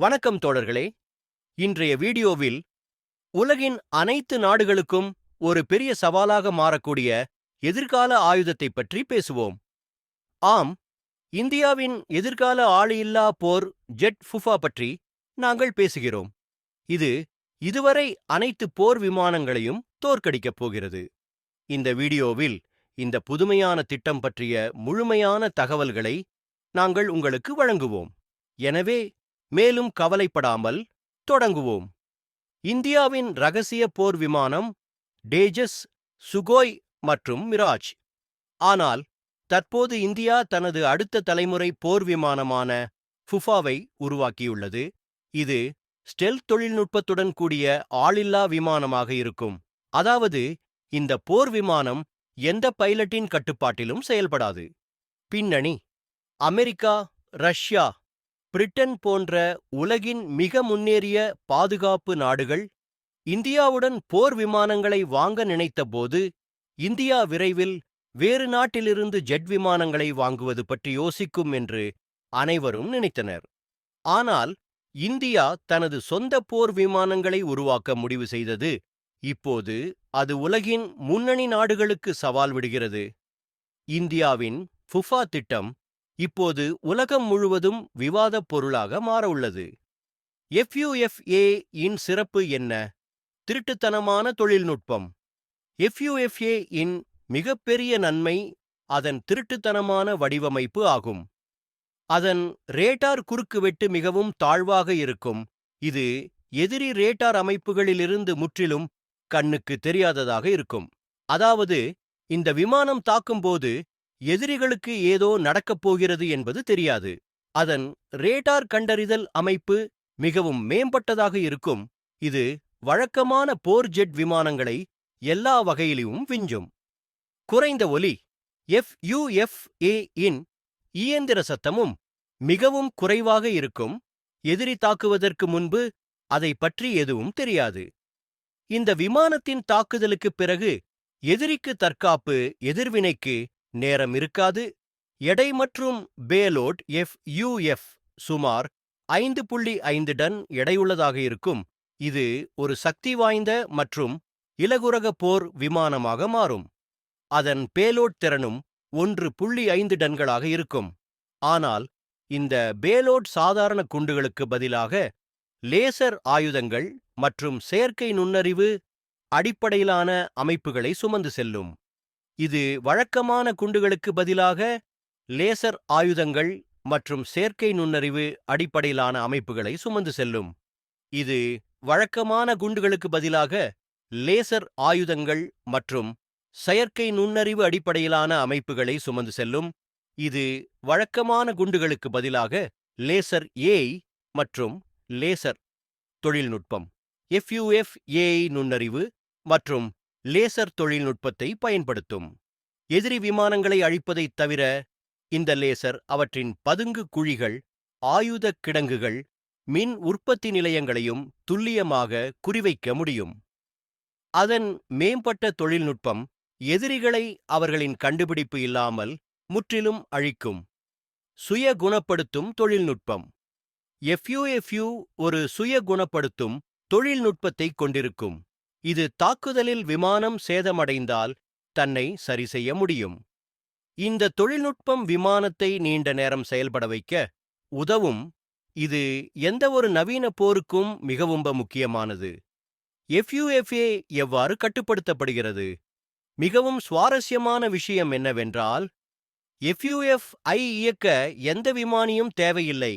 வணக்கம் தோழர்களே. இன்றைய வீடியோவில் உலகின் அனைத்து நாடுகளுக்கும் ஒரு பெரிய சவாலாக மாறக்கூடிய எதிர்கால ஆயுதத்தைப் பற்றி பேசுவோம். ஆம், இந்தியாவின் எதிர்கால ஆளில்லா போர் ஜெட் ஃபுஃபா பற்றி நாங்கள் பேசுகிறோம். இது இதுவரை அனைத்து போர் விமானங்களையும் தோற்கடிக்கப் போகிறது. இந்த வீடியோவில் இந்த புதுமையான திட்டம் பற்றிய முழுமையான தகவல்களை நாங்கள் உங்களுக்கு வழங்குவோம். எனவே மேலும் கவலைப்படாமல் தொடங்குவோம். இந்தியாவின் ரகசிய போர் விமானம் தேஜஸ், சுகோய் மற்றும் மிராஜ். ஆனால் தற்போது இந்தியா தனது அடுத்த தலைமுறை போர் விமானமான ஃபுஃபாவை உருவாக்கியுள்ளது. இது ஸ்டெல்த் தொழில்நுட்பத்துடன் கூடிய ஆளில்லா விமானமாக இருக்கும். அதாவது இந்த போர் விமானம் எந்த பைலட்டின் கட்டுப்பாட்டிலும் செயல்படாது. பின்னணி: அமெரிக்கா, ரஷ்யா, பிரிட்டன் போன்ற உலகின் மிக முன்னேறிய பாதுகாப்பு நாடுகள் இந்தியாவுடன் போர் விமானங்களை வாங்க நினைத்தபோது, இந்தியா விரைவில் வேறு நாட்டிலிருந்து ஜெட் விமானங்களை வாங்குவது பற்றி யோசிக்கும் என்று அனைவரும் நினைத்தனர். ஆனால் இந்தியா தனது சொந்த போர் விமானங்களை உருவாக்க முடிவு செய்தது. இப்போது அது உலகின் முன்னணி நாடுகளுக்கு சவால் விடுகிறது. இந்தியாவின் ஃபுஃபா திட்டம் இப்போது உலகம் முழுவதும் விவாதப் பொருளாக மாறவுள்ளது. FUFA இன் சிறப்பு என்ன? திருட்டுத்தனமான தொழில்நுட்பம். FUFA இன் மிகப்பெரிய நன்மை அதன் திருட்டுத்தனமான வடிவமைப்பு ஆகும். அதன் ரேடார் குறுக்குவெட்டு மிகவும் தாழ்வாக இருக்கும். இது எதிரி ரேடார் அமைப்புகளிலிருந்து முற்றிலும் கண்ணுக்கு தெரியாததாக இருக்கும். அதாவது, இந்த விமானம் தாக்கும்போது எதிரிகளுக்கு ஏதோ நடக்கப் போகிறது என்பது தெரியாது. அதன் ரேடார் கண்டறிதல் அமைப்பு மிகவும் மேம்பட்டதாக இருக்கும். இது வழக்கமான போர் ஜெட் விமானங்களை எல்லா வகையிலும் விஞ்சும். குறைந்த ஒலி: FUFA இன் இயந்திர சத்தமும் மிகவும் குறைவாக இருக்கும். எதிரி தாக்குவதற்கு முன்பு அதை பற்றி எதுவும் தெரியாது. இந்த விமானத்தின் தாக்குதலுக்குப் பிறகு எதிரிக்கு தற்காப்பு எதிர்வினைக்கு நேரம் இருக்காது. எடை மற்றும் பேலோட்: FUF சுமார் 5.5 டன் எடையுள்ளதாக இருக்கும். இது ஒரு சக்தி வாய்ந்த மற்றும் இலகுரக போர் விமானமாக மாறும். அதன் பேலோட் திறனும் 1.5 டன்களாக இருக்கும். ஆனால் இந்த பேலோட் சாதாரண குண்டுகளுக்கு பதிலாக லேசர் ஆயுதங்கள் மற்றும் செயற்கை நுண்ணறிவு அடிப்படையிலான அமைப்புகளை சுமந்து செல்லும். இது வழக்கமான குண்டுகளுக்கு பதிலாக லேசர் ஆயுதங்கள் மற்றும் செயற்கை நுண்ணறிவு அடிப்படையிலான அமைப்புகளை சுமந்து செல்லும். இது வழக்கமான குண்டுகளுக்கு பதிலாக லேசர் ஆயுதங்கள் மற்றும் செயற்கை நுண்ணறிவு அடிப்படையிலான அமைப்புகளை சுமந்து செல்லும். இது வழக்கமான குண்டுகளுக்கு பதிலாக லேசர் AI மற்றும் லேசர் தொழில்நுட்பம் FUFA நுண்ணறிவு மற்றும் லேசர் தொழில்நுட்பத்தை பயன்படுத்தும். எதிரி விமானங்களை அழிப்பதைத் தவிர இந்த லேசர் அவற்றின் பதுங்கு குழிகள், ஆயுத கிடங்குகள், மின் உற்பத்தி நிலையங்களையும் துல்லியமாக குறிவைக்க முடியும். அதன் மேம்பட்ட தொழில்நுட்பம் எதிரிகளை அவர்களின் கண்டுபிடிப்பு இல்லாமல் முற்றிலும் அழிக்கும். சுய குணப்படுத்தும் தொழில்நுட்பம்: FUFU ஒரு சுய குணப்படுத்தும் தொழில்நுட்பத்தைக் கொண்டிருக்கும். இது தாக்குதலில் விமானம் சேதமடைந்தால் தன்னை சரிசெய்ய முடியும். இந்த தொழில்நுட்பம் விமானத்தை நீண்ட நேரம் செயல்பட வைக்க உதவும். இது எந்தவொரு நவீன போருக்கும் மிகவும் முக்கியமானது. FUFA எவ்வாறு கட்டுப்படுத்தப்படுகிறது? மிகவும் சுவாரஸ்யமான விஷயம் என்னவென்றால், FUF-ஐ இயக்க எந்த விமானியும் தேவையில்லை.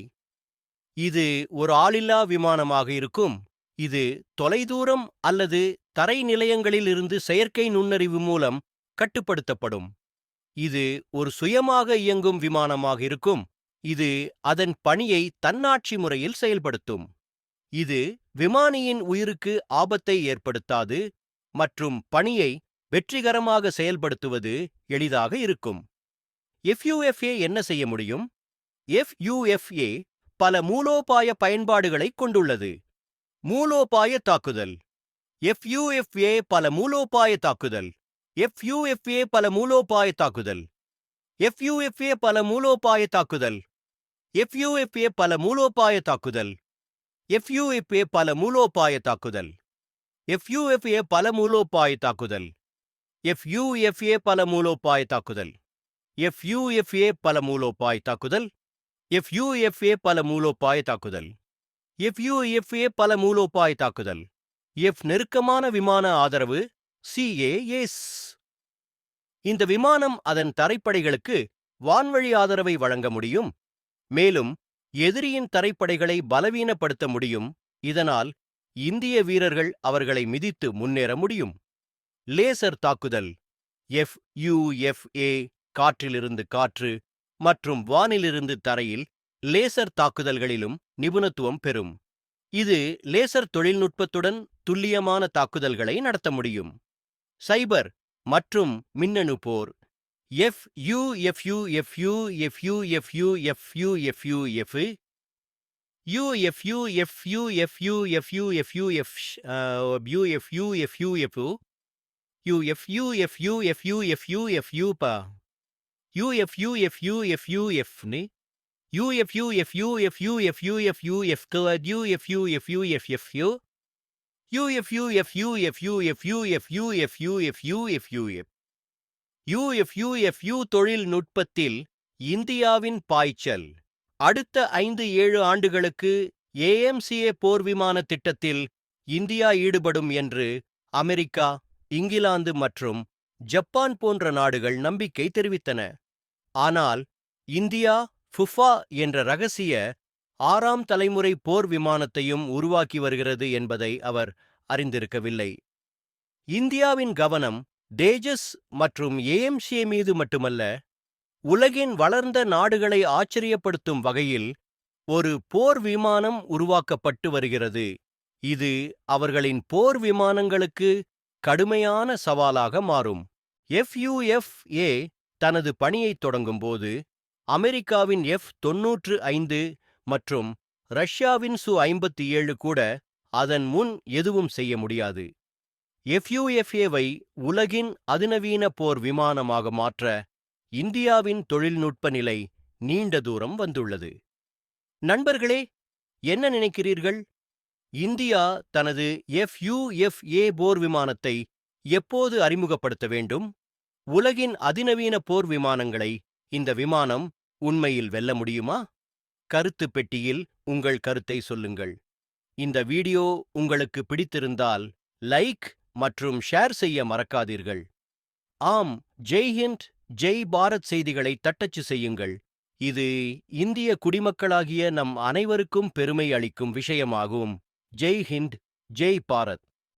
இது ஒரு ஆளில்லா விமானமாக இருக்கும். இது தொலைதூரம் அல்லது தரை நிலையங்களில் இருந்து செயற்கை நுண்ணறிவு மூலம் கட்டுப்படுத்தப்படும். இது ஒரு சுயமாக இயங்கும் விமானமாக இருக்கும். இது அதன் பணியை தன்னாட்சி முறையில் செயல்படுத்தும். இது விமானியின் உயிருக்கு ஆபத்தை ஏற்படுத்தாது மற்றும் பணியை வெற்றிகரமாக செயல்படுத்துவது எளிதாக இருக்கும். FUFA என்ன செய்ய முடியும்? FUFA பல மூலோபாய பயன்பாடுகளைக் கொண்டுள்ளது. மூலோபாய தாக்குதல்: FUFA பல மூலோபாய தாக்குதல். FUFA பல மூலோபாய தாக்குதல். FUFA பல மூலோபாய தாக்குதல். FUFA பல மூலோபாய தாக்குதல். FUFA பல மூலோபாய தாக்குதல். FUFA பல மூலோபாய தாக்குதல். FUFA பல மூலோபாய தாக்குதல். FUFA பல மூலோபாய தாக்குதல். FUFA பல மூலோபாய தாக்குதல். FUFA பல மூலோபாய தாக்குதல். F நெருக்கமான விமான ஆதரவு CAS. இந்த விமானம் அதன் தரைப்படைகளுக்கு வான்வழி ஆதரவை வழங்க முடியும், மேலும் எதிரியின் தரைப்படைகளை பலவீனப்படுத்த முடியும். இதனால் இந்திய வீரர்கள் அவர்களை மிதித்து முன்னேற முடியும். லேசர் தாக்குதல் FUFA காற்றிலிருந்து காற்று மற்றும் வானிலிருந்து தரையில் லேசர் தாக்குதல்களிலும் நிபுணத்துவம் பெறும். இது லேசர் தொழில்நுட்பத்துடன் துல்லியமான தாக்குதல்களை நடத்த முடியும். சைபர் மற்றும் மின்னணு போர் UFUFU தொழில்நுட்பத்தில் இந்தியாவின் பாய்ச்சல். அடுத்த 5-7 ஆண்டுகளுக்கு AMCA போர் விமான திட்டத்தில் இந்தியா ஈடுபடும் என்று அமெரிக்கா, இங்கிலாந்து மற்றும் ஜப்பான் போன்ற நாடுகள் நம்பிக்கை தெரிவித்தன. ஆனால் இந்தியா FUFA என்ற ரகசிய 6ஆம் தலைமுறை போர் விமானத்தையும் உருவாக்கி வருகிறது என்பதை அவர் அறிந்திருக்கவில்லை. இந்தியாவின் கவனம் தேஜஸ் மற்றும் AMCA மீது மட்டுமல்ல, உலகின் வளர்ந்த நாடுகளை ஆச்சரியப்படுத்தும் வகையில் ஒரு போர் விமானம் உருவாக்கப்பட்டு வருகிறது. இது அவர்களின் போர் விமானங்களுக்கு கடுமையான சவாலாக மாறும். FUFA தனது பணியைத் தொடங்கும்போது அமெரிக்காவின் F-95 மற்றும் ரஷ்யாவின் Su-57 கூட அதன் முன் எதுவும் செய்ய முடியாது. FUFA-வை உலகின் அதிநவீன போர் விமானமாக மாற்ற இந்தியாவின் தொழில்நுட்ப நிலை நீண்ட தூரம் வந்துள்ளது. நண்பர்களே, என்ன நினைக்கிறீர்கள்? இந்தியா தனது FUFA போர் விமானத்தை எப்போது அறிமுகப்படுத்த வேண்டும்? உலகின் அதிநவீன போர் விமானங்களை இந்த விமானம் உண்மையில் வெல்ல முடியுமா? கருத்து பெட்டியில் உங்கள் கருத்தை சொல்லுங்கள். இந்த வீடியோ உங்களுக்கு பிடித்திருந்தால் லைக் மற்றும் ஷேர் செய்ய மறக்காதீர்கள். ஆம், ஜெய் ஹிந்த், ஜெய் பாரத் செய்திகளை தட்டச்சு செய்யுங்கள். இது இந்திய குடிமக்களாகிய நம் அனைவருக்கும் பெருமை அளிக்கும் விஷயமாகும். ஜெய் ஹிந்த், ஜெய் பாரத்.